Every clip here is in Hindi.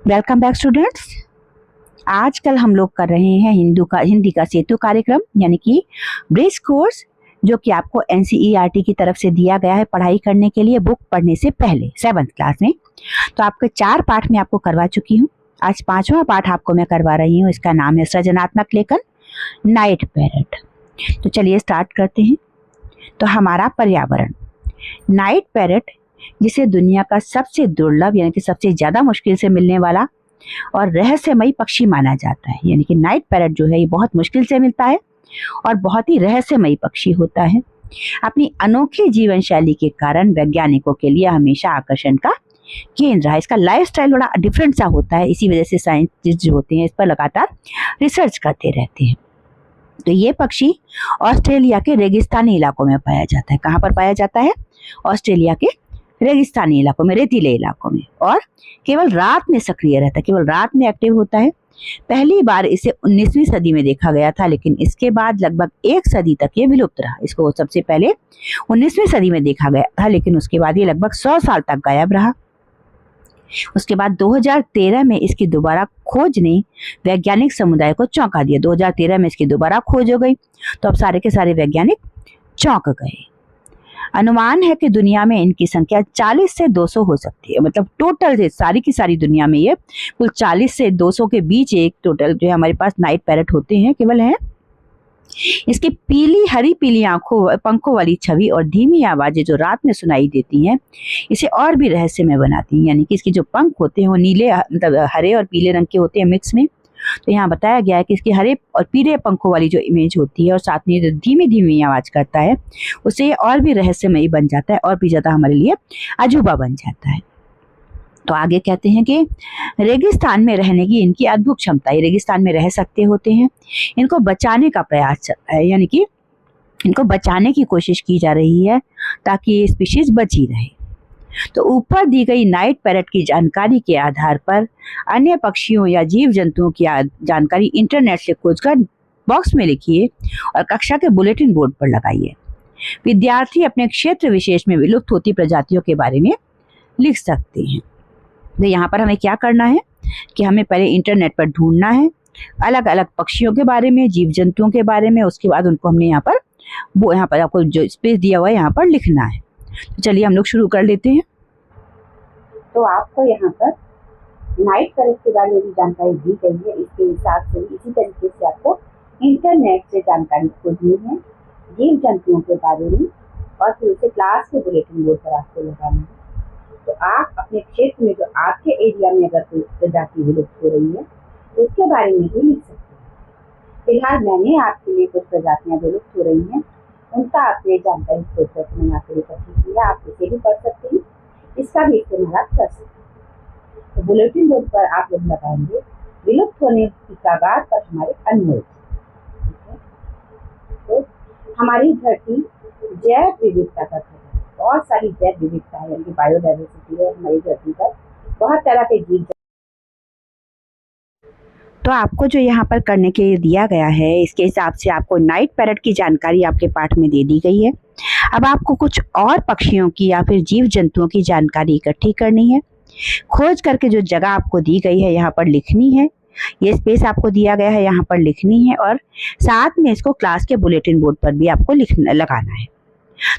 Welcome back students. आजकल हम लोग कर रहे हैं हिंदी का सेतु कार्यक्रम यानी कि ब्रिज कोर्स, जो कि आपको एनसीईआरटी की तरफ से दिया गया है पढ़ाई करने के लिए बुक पढ़ने से पहले 7th क्लास में। तो आपके 4 पाठ में आपको करवा चुकी हूँ। आज 5वां पाठ आपको मैं करवा रही हूँ। इसका नाम है सृजनात्मक लेखन, नाइट पैरट। तो चलिए स्टार्ट करते हैं। तो हमारा पर्यावरण, नाइट पैरट जिसे दुनिया का सबसे दुर्लभ यानी कि सबसे ज़्यादा मुश्किल से मिलने वाला और रहस्यमयी पक्षी माना जाता है। यानी कि नाइट पैरट जो है ये बहुत मुश्किल से मिलता है और बहुत ही रहस्यमयी पक्षी होता है। अपनी अनोखी जीवन शैली के कारण वैज्ञानिकों के लिए हमेशा आकर्षण का केंद्र है। इसका लाइफस्टाइल बड़ा डिफरेंट सा होता है, इसी वजह से साइंटिस्ट जो होते हैं इस पर लगातार रिसर्च करते रहते हैं। तो ये पक्षी ऑस्ट्रेलिया के रेगिस्तानी इलाकों में पाया जाता है। कहाँ पर पाया जाता है? ऑस्ट्रेलिया के रेगिस्तानी इलाकों में, रेतीले इलाकों में, और केवल रात में सक्रिय रहता है, केवल रात में एक्टिव होता है। पहली बार इसे 19वीं सदी में देखा गया था, लेकिन इसके बाद लगभग 1 सदी तक ये विलुप्त रहा। इसको सबसे पहले 19वीं सदी में देखा गया था, लेकिन उसके बाद ये लगभग 100 साल तक गायब रहा। उसके बाद 2013 में इसकी दोबारा खोज ने वैज्ञानिक समुदाय को चौंका दिया। 2013 में इसकी दोबारा खोज हो गई, तो अब सारे के सारे वैज्ञानिक चौंक गए। अनुमान है कि दुनिया में इनकी संख्या 40 से 200 हो सकती है। मतलब टोटल से सारी की सारी दुनिया में ये कुल 40 से 200 के बीच एक टोटल जो है हमारे पास नाइट पैरट होते हैं, केवल हैं। इसकी पीली हरी पीली आंखों पंखों वाली छवि और धीमी आवाजें जो रात में सुनाई देती हैं इसे और भी रहस्यमय बनाती हैं। यानी कि इसके जो पंख होते हैं वो नीले मतलब हरे और पीले रंग के होते हैं मिक्स में। तो यहाँ बताया गया है कि इसकी हरे और पीले पंखों वाली जो इमेज होती है और साथ में जो धीमी धीमी आवाज करता है उससे और भी रहस्यमयी बन जाता है और भी ज्यादा हमारे लिए अजूबा बन जाता है। तो आगे कहते हैं कि रेगिस्तान में रहने की इनकी अद्भुत क्षमता है। रेगिस्तान में रह सकते होते हैं। इनको बचाने का प्रयास चल रहा है, यानी कि इनको बचाने की कोशिश की जा रही है ताकि ये स्पीशीज बची रहे। तो ऊपर दी गई नाइट पैरट की जानकारी के आधार पर अन्य पक्षियों या जीव जंतुओं की जानकारी इंटरनेट से खोजकर बॉक्स में लिखिए और कक्षा के बुलेटिन बोर्ड पर लगाइए। विद्यार्थी अपने क्षेत्र विशेष में विलुप्त होती प्रजातियों के बारे में लिख सकते हैं। तो यहाँ पर हमें क्या करना है कि हमें पहले इंटरनेट पर ढूंढना है अलग अलग पक्षियों के बारे में, जीव जंतुओं के बारे में। उसके बाद उनको हमने यहाँ पर आपको जो स्पेस दिया हुआ है यहाँ पर लिखना है। तो चलिए हम लोग शुरू कर लेते हैं। तो आपको यहाँ पर नाइट पैरट के बारे में भी जानकारी दी गई है। इसके हिसाब से इसी तरीके से आपको इंटरनेट से जानकारी खोजनी है जीव जंतुओं के बारे में और फिर उसे क्लास के बुलेटिन बोर्ड पर आपको लगाना है। तो आप अपने क्षेत्र में जो आपके एरिया में अगर कोई प्रजाति विलुप्त हो रही है तो उसके बारे में भी लिख सकते हैं। फिलहाल मैंने आपके लिए कुछ प्रजातियां विलुप्त हो रही हैं उनका आपने जानकारी खोज करके मैंने आपके लिए इकट्ठी की है। आप इसे भी पढ़ सकते हैं, इसका भी इस्तेमाल आप कर सकते हैं। तो बुलेटिन बोर्ड पर आप लोग लगाएंगे विलुप्त होने की कगार पर हमारे अनमोल। ठीक है, तो हमारी धरती जैव विविधता का घर है। बहुत सारी जैव विविधता है, यानी कि बायोडाइवर्सिटी है हमारी धरती पर। बहुत तरह के जीव। तो आपको जो यहाँ पर करने के लिए दिया गया है इसके हिसाब से आपको नाइट पैरट की जानकारी आपके पाठ में दे दी गई है। अब आपको कुछ और पक्षियों की या फिर जीव जंतुओं की जानकारी इकट्ठी करनी है। खोज करके जो जगह आपको दी गई है यहाँ पर लिखनी है। ये स्पेस आपको दिया गया है यहाँ पर लिखनी है और साथ में इसको क्लास के बुलेटिन बोर्ड पर भी आपको लगाना है।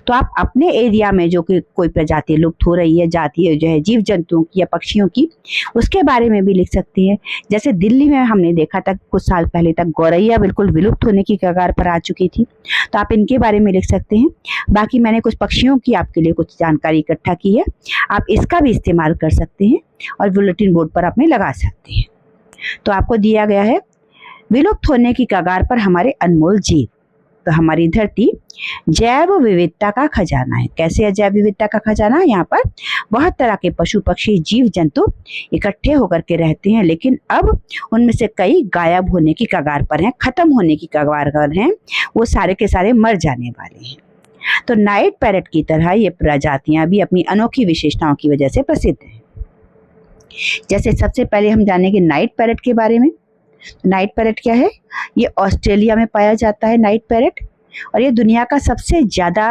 तो आप अपने एरिया में जो कि कोई प्रजाति लुप्त हो रही है, जाति जो है जीव जंतुओं की या पक्षियों की, उसके बारे में भी लिख सकती है। जैसे दिल्ली में हमने देखा था कुछ साल पहले तक गौरैया बिल्कुल विलुप्त होने की कगार पर आ चुकी थी, तो आप इनके बारे में लिख सकते हैं। बाकी मैंने कुछ पक्षियों की आपके लिए कुछ जानकारी इकट्ठा की है, आप इसका भी इस्तेमाल कर सकते हैं और बुलेटिन बोर्ड पर अपने लगा सकते हैं। तो आपको दिया गया है विलुप्त होने की कगार पर हमारे अनमोल जीव। तो हमारी धरती जैव विविधता का खजाना है। कैसे है जैव विविधता का खजाना? यहाँ पर बहुत तरह के पशु पक्षी जीव जंतु इकट्ठे होकर के रहते हैं, लेकिन अब उनमें से कई गायब होने की कगार पर हैं, खत्म होने की कगार पर हैं, वो सारे के सारे मर जाने वाले हैं। तो नाइट पैरट की तरह ये प्रजातियां भी अपनी अनोखी विशेषताओं की वजह से प्रसिद्ध हैं। जैसे सबसे पहले हम जानेंगे नाइट पैरट के बारे में। नाइट पैरट क्या है? ये ऑस्ट्रेलिया में पाया जाता है नाइट पैरट। और ये दुनिया का सबसे ज्यादा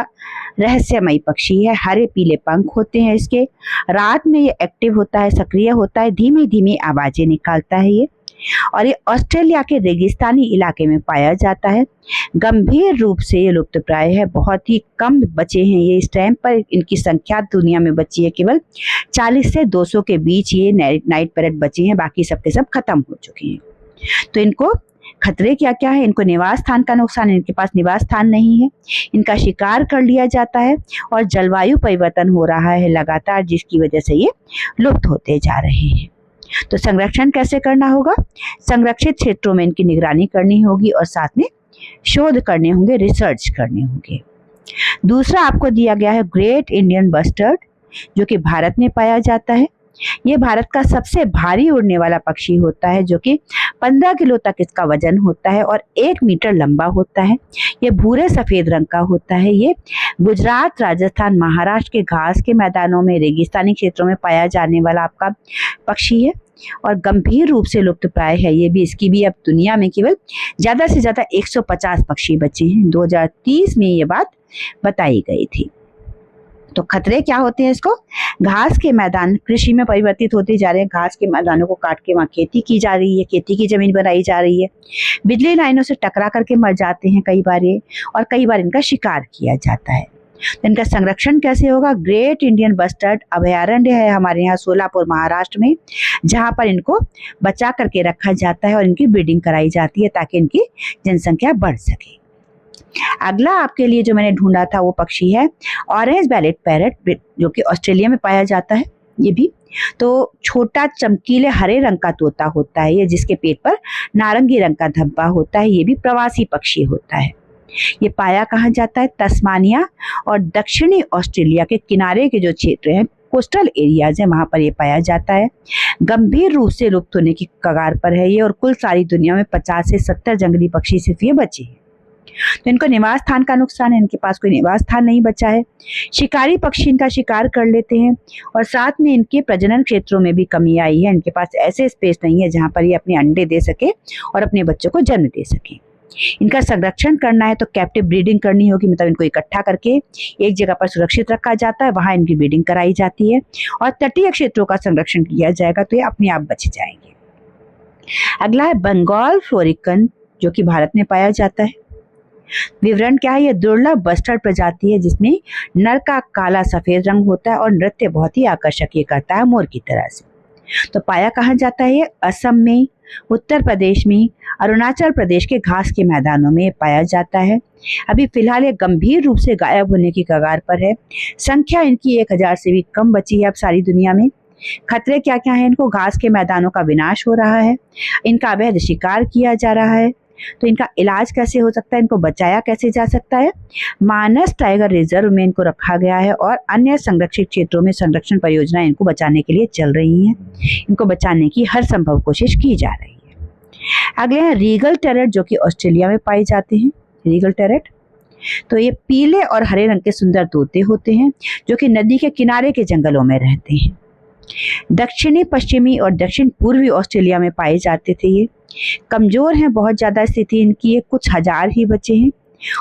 रहस्यमयी पक्षी है। हरे पीले पंख होते हैं इसके। रात में ये एक्टिव होता है, सक्रिय होता है, धीमी धीमी आवाजें निकालता है ये। और ये ऑस्ट्रेलिया के रेगिस्तानी इलाके में पाया जाता है। गंभीर रूप से ये लुप्तप्राय है, बहुत ही कम बचे हैं ये इस टाइम पर। इनकी संख्या दुनिया में बची है केवल 40 से 200 के बीच ये नाइट पैरेट बचे हैं, बाकी सबके सब खत्म हो चुके हैं। तो इनको खतरे क्या क्या है? इनको निवास स्थान का नुकसान, इनके पास निवास स्थान नहीं है, इनका शिकार कर लिया जाता है और जलवायु परिवर्तन हो रहा है लगातार, जिसकी वजह से ये लुप्त होते जा रहे हैं। तो संरक्षण कैसे करना होगा? संरक्षित क्षेत्रों में इनकी निगरानी करनी होगी और साथ में शोध करने होंगे, रिसर्च करने होंगे। दूसरा आपको दिया गया है ग्रेट इंडियन बस्टर्ड, जो कि भारत में पाया जाता है। ये भारत का सबसे भारी उड़ने वाला पक्षी होता है, जो कि 15 किलो तक इसका वजन होता है और 1 मीटर लंबा होता है। ये भूरे सफेद रंग का होता है। ये गुजरात, राजस्थान, महाराष्ट्र के घास के मैदानों में, रेगिस्तानी क्षेत्रों में पाया जाने वाला आपका पक्षी है और गंभीर रूप से लुप्तप्राय है ये भी। इसकी भी अब दुनिया में केवल ज्यादा से ज्यादा 150 पक्षी बचे हैं। 2030 में ये बात बताई गई थी। तो खतरे क्या होते हैं इसको? घास के मैदान कृषि में परिवर्तित होते जा रहे हैं। घास के मैदानों को काट के वहाँ खेती की जा रही है, खेती की जमीन बनाई जा रही है। बिजली लाइनों से टकरा करके मर जाते हैं कई बार ये, और कई बार इनका शिकार किया जाता है। तो इनका संरक्षण कैसे होगा? ग्रेट इंडियन बस्टर्ड अभयारण्य है हमारे यहाँ सोलापुर, महाराष्ट्र में, जहाँ पर इनको बचा करके रखा जाता है और इनकी ब्रीडिंग कराई जाती है ताकि इनकी जनसंख्या बढ़ सके। अगला आपके लिए जो मैंने ढूंढा था वो पक्षी है ऑरेंज बेलेट पैरट, जो कि ऑस्ट्रेलिया में पाया जाता है। ये भी तो छोटा चमकीले हरे रंग का तोता होता है ये, जिसके पेट पर नारंगी रंग का धब्बा होता है। ये भी प्रवासी पक्षी होता है। ये पाया कहाँ जाता है? तस्मानिया और दक्षिणी ऑस्ट्रेलिया के किनारे के जो क्षेत्र हैं, कोस्टल एरियाज है, वहां पर ये पाया जाता है। गंभीर रूप से लुप्त होने की कगार पर है ये, और कुल सारी दुनिया में 50 से 70 जंगली पक्षी सिर्फ ये बचे हैं। तो इनको निवास स्थान का नुकसान है, इनके पास कोई निवास स्थान नहीं बचा है। शिकारी पक्षी इनका शिकार कर लेते हैं और साथ में इनके प्रजनन क्षेत्रों में भी कमी आई है। इनके पास ऐसे स्पेस नहीं है जहां पर ये अपने अंडे दे सके और अपने बच्चों को जन्म दे सके। इनका संरक्षण करना है तो कैप्टिव ब्रीडिंग करनी होगी, मतलब इनको इकट्ठा करके एक जगह पर सुरक्षित रखा जाता है, वहां इनकी ब्रीडिंग कराई जाती है और तटीय क्षेत्रों का संरक्षण किया जाएगा तो ये अपने आप बच जाएंगे। अगला है बंगाल फ्लोरिकन, जो कि भारत में पाया जाता है। विवरण क्या है? ये दुर्लभ बस्टर्ड प्रजाति है जिसमें नर का काला सफेद रंग होता है और नृत्य बहुत ही आकर्षक ये करता है मोर की तरह से। तो पाया कहाँ जाता है? ये असम में, उत्तर प्रदेश में, अरुणाचल प्रदेश के घास के मैदानों में पाया जाता है। अभी फिलहाल ये गंभीर रूप से गायब होने की कगार पर है। संख्या इनकी 1000 से भी कम बची है अब सारी दुनिया में। खतरे क्या क्या है इनको? घास के मैदानों का विनाश हो रहा है, इनका अवैध शिकार किया जा रहा है। तो इनका इलाज कैसे हो सकता है? इनको बचाया कैसे जा सकता है? मानस टाइगर रिजर्व में इनको रखा गया है और अन्य संरक्षित क्षेत्रों में संरक्षण परियोजनाएं इनको बचाने के लिए चल रही हैं। इनको बचाने की हर संभव कोशिश की जा रही है। अगले हैं रीगल टेरट, जो कि ऑस्ट्रेलिया में पाए जाते हैं। रीगल टेरट तो ये पीले और हरे रंग के सुंदर तोते होते हैं जो कि नदी के किनारे के जंगलों में रहते हैं। दक्षिणी, पश्चिमी और दक्षिण पूर्वी ऑस्ट्रेलिया में पाए जाते थे। ये कमजोर हैं बहुत ज्यादा स्थिति इनकी, ये कुछ हजार ही बचे हैं।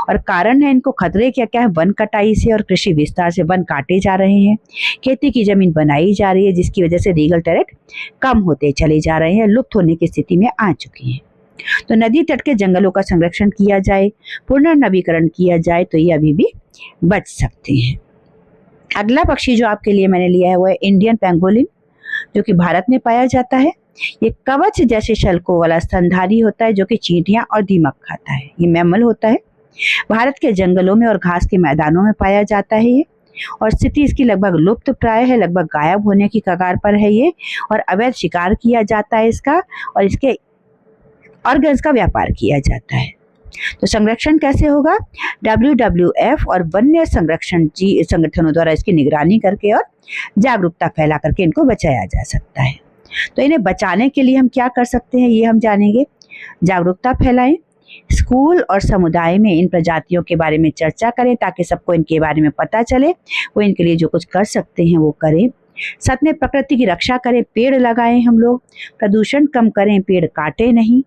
और कारण है इनको खतरे क्या क्या है? वन कटाई से और कृषि विस्तार से वन काटे जा रहे हैं, खेती की जमीन बनाई जा रही है, जिसकी वजह से रीगल टेरट कम होते चले जा रहे हैं, लुप्त होने की स्थिति में आ चुकी हैं। तो नदी तट के जंगलों का संरक्षण किया जाए, पुनर्नवीकरण किया जाए तो ये अभी भी बच सकते हैं। अगला पक्षी जो आपके लिए मैंने लिया है वो है इंडियन पेंगोलिन, जो कि भारत में पाया जाता है। ये कवच जैसे शल्कों वाला स्तनधारी होता है जो कि चींटियां और दीमक खाता है। ये मैमल होता है, भारत के जंगलों में और घास के मैदानों में पाया जाता है ये, और स्थिति इसकी लगभग लुप्त प्राय है, लगभग गायब होने की कगार पर है ये, और अवैध शिकार किया जाता है इसका और इसके ऑर्गन्स का व्यापार किया जाता है। तो संरक्षण कैसे होगा? WWF और वन्य संरक्षण संगठनों द्वारा इसकी निगरानी करके और जागरूकता फैला करके इनको बचाया जा सकता है। तो इन्हें बचाने के लिए हम क्या कर सकते हैं ये हम जानेंगे। जागरूकता फैलाएं, स्कूल और समुदाय में इन प्रजातियों के बारे में चर्चा करें ताकि सबको इनके बारे में पता चले, वो इनके लिए जो कुछ कर सकते हैं वो करें। साथ में प्रकृति की रक्षा करें, पेड़ लगाएं, हम लोग प्रदूषण कम करें, पेड़ काटें नहीं।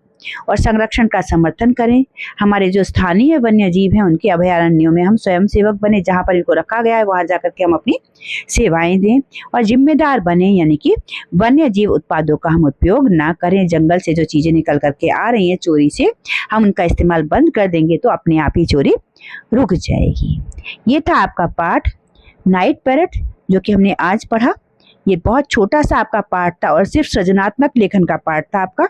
और संरक्षण का समर्थन करें। हमारे जो स्थानीय वन्य जीव हैं उनके अभयारण्यों में हम स्वयं सेवक बने, जहाँ पर इनको रखा गया है वहाँ जाकर के हम अपनी सेवाएं दें। और जिम्मेदार बने, यानी कि वन्य जीव उत्पादों का हम उपयोग ना करें। जंगल से जो चीजें निकल करके आ रही हैं चोरी से, हम उनका इस्तेमाल बंद कर देंगे तो अपने आप ही चोरी रुक जाएगी। ये था आपका पाठ नाइट पैरट जो कि हमने आज पढ़ा। ये बहुत छोटा सा आपका पाठ था और सिर्फ सृजनात्मक लेखन का पाठ था आपका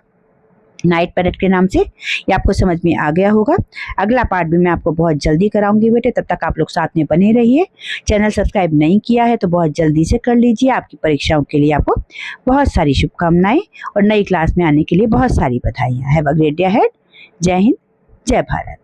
नाइट पैरट के नाम से। ये आपको समझ में आ गया होगा। अगला पार्ट भी मैं आपको बहुत जल्दी कराऊंगी बेटे, तब तक आप लोग साथ में बने रहिए। चैनल सब्सक्राइब नहीं किया है तो बहुत जल्दी से कर लीजिए। आपकी परीक्षाओं के लिए आपको बहुत सारी शुभकामनाएं और नई क्लास में आने के लिए बहुत सारी बधाइयाँ। Have a great day ahead. जय हिंद, जय भारत।